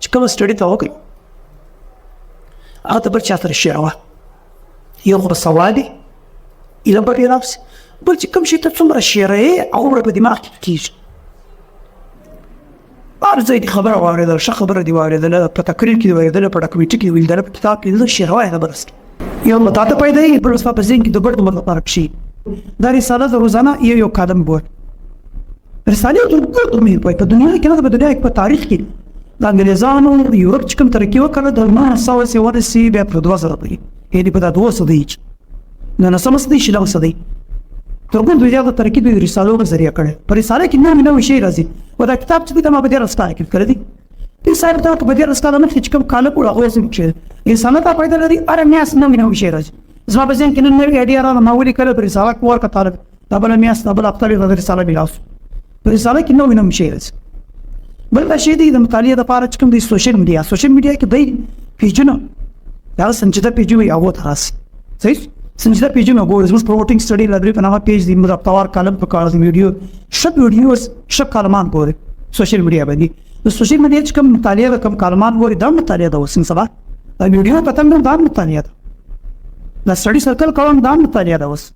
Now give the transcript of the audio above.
چې کومه سټډي ته وکړي هغه ته بل چا سره شیر وه یو خو به سوال دی علم به پرې راشي بل چې کوم شي ته څومره شیروې هغومره په دماغ کې کېږي هر ځای دې خبره واورېدله ښه خبره دې واورېدله په تقریر کې دې واورېدله په ډاکومنټري کې دې ولیدله په کتاب کې دې شیروه یې خبره سته یو به تا ته پیدایي بل ستا په ذهن کې د ګډ عمر لپاره کښېږي دا رساله د روزانه یو قدم بول رسالې تر ګډ عمر په دنیا کې نه په دنیا کې په تاریخ کې د انګریزانو یورپ چې کوم ترقي وکړه د 1900 بیا پر 2000 پورې یعنې په دا 200 دی نه نسمه صدۍ شلغه صدۍ تر ګډ زیاته ترقي د رسالو په ذریعه کړې په رساله کې نوې شی راځي و دا کتاب چې د ما په دې رساله کې کړی دی د صاحب ته په دې رساله نه چې کوم کال په هغه سم چې انسان ته پیدا لري اره میاس نوې شی راځي زما په ځین کې نوې اډیا را ما ولي کړل په رساله کې ورکه طالب دا بل میاس دا بل خپل د رساله بلاس په رساله کې نوې شی راځي بل دا شی دی د مطالعې لپاره چې کوم د سوشل میډیا کې دی پیجونه دا سنجیده پیجونه یو تراسي صحیح سنجیده پیجونه ګورې زموږ پروټینګ سټډي لایبرری په نامه پیج دی مرتبوار کالم په کار دی ویډیو شپ کالمان ګورې سوشل میډیا باندې د سوشل میډیا چې کوم مطالعه کوم کالمان ګورې دا مطالعه ده وسم سبا دا ویډیو پته مې دا مطالعه ده دا سټډي سرکل کوم دا مطالعه ده وس